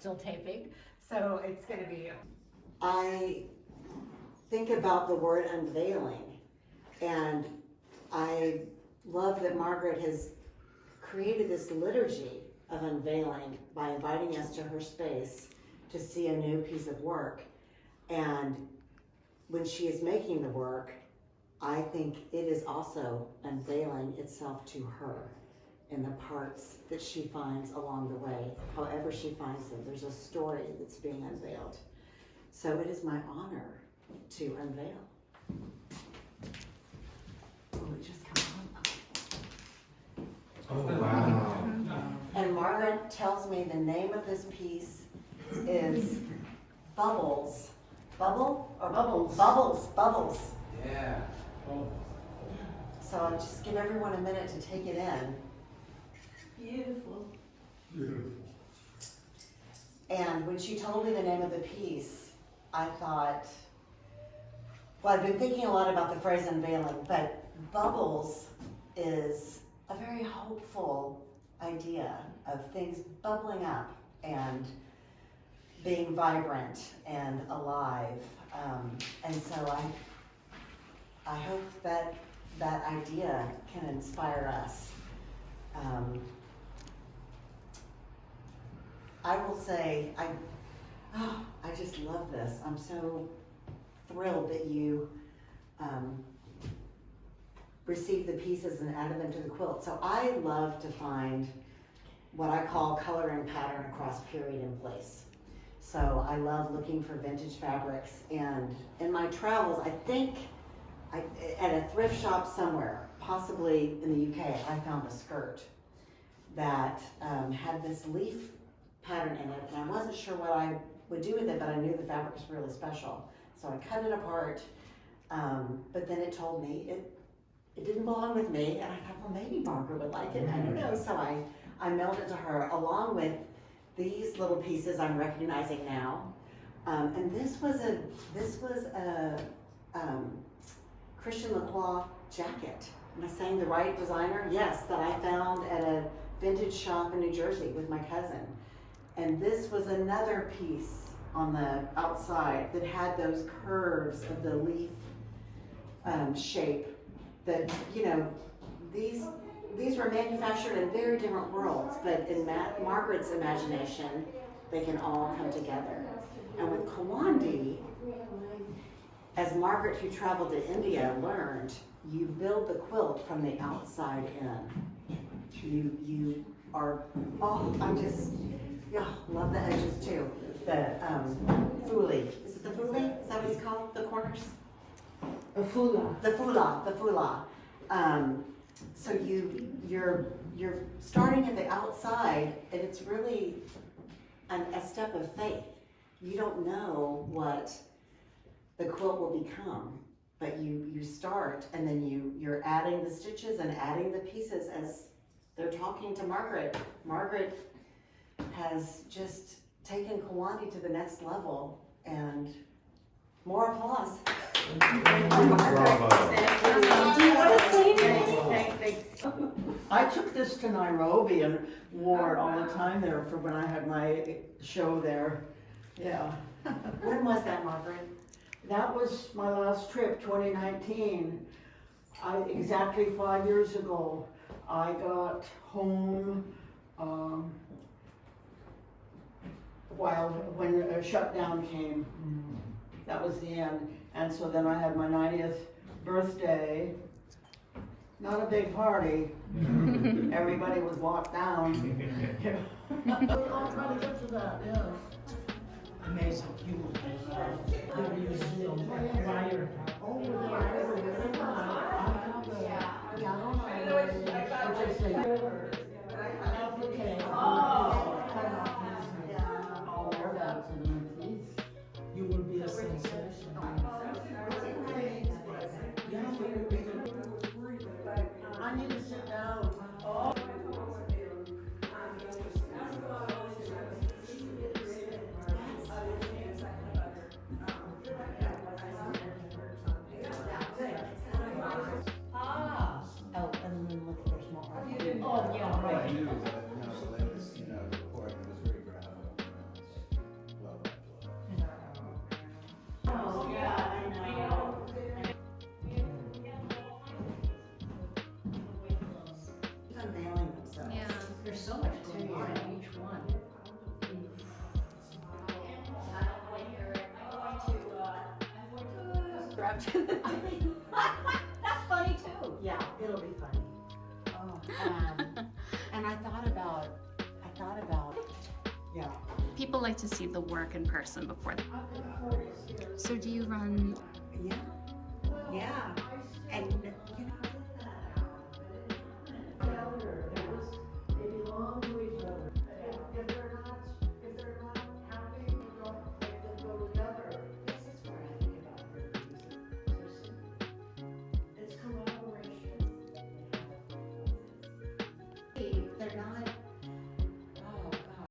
still taping. So it's going to be. I think about the word unveiling, and I love that Margaret has created this liturgy of unveiling by inviting us to her space to see a new piece of work. And when she is making the work, I think it is also unveiling itself to her in the parts that she finds along the way. However she finds them, there's a story that's being unveiled. So it is my honor to unveil. Oh, it just comes on. Oh, wow. And Margaret tells me the name of this piece is Bubbles. Bubble? Or Bubbles? Bubbles, Bubbles. Yeah. Oh. So I'll just give everyone a minute to take it in. Beautiful. Beautiful. And when she told me the name of the piece, I thought, well, I've been thinking a lot about the phrase unveiling, but bubbles is a very hopeful idea of things bubbling up and being vibrant and alive. And so I hope that that idea can inspire us. I will say, I just love this. I'm so thrilled that you received the pieces and added them to the quilt. So I love to find what I call color and pattern across period and place. So I love looking for vintage fabrics, and in my travels, I think at a thrift shop somewhere, possibly in the UK, I found a skirt that had this leaf pattern in it, and I wasn't sure what I would do with it, but I knew the fabric was really special. So I cut it apart, but then it told me it didn't belong with me, and I thought, well, maybe Margaret would like it, I don't know. So I mailed it to her along with these little pieces I'm recognizing now. And this was a Christian Lacroix jacket. Am I saying the right designer? Yes, that I found at a vintage shop in New Jersey with my cousin. And this was another piece on the outside that had those curves of the leaf shape that, you know, these were manufactured in very different worlds, but in Margaret's imagination, they can all come together. And with Kawandi, as Margaret, who traveled to India, learned, you build the quilt from the outside in. You are, love the edges too. The fuli. Is it the fuli? Is that what it's called? The corners? A fula. The fula. So you're starting at the outside, and it's really a step of faith. You don't know what the quilt will become, but you start, and then you're adding the stitches and adding the pieces as they're talking to Margaret. Margaret has just taken Kawandi to the next level, and more applause. Bravo. Do you want to say anything? I took this to Nairobi and wore it all the time there for when I had my show there. Yeah. When was that, Margaret? That was my last trip, 2019. Exactly 5 years ago. I got home when a shutdown came. That was the end. And so then I had my 90th birthday. Not a big party. Everybody was locked down. I'll try to get to that, yeah. Amazing. You will be still wire. You will be a sensation. I need to sit down. up to the thing. That's funny too. Yeah, it'll be funny. Oh, and I thought about, yeah. People like to see the work in person before. So do you run? Yeah.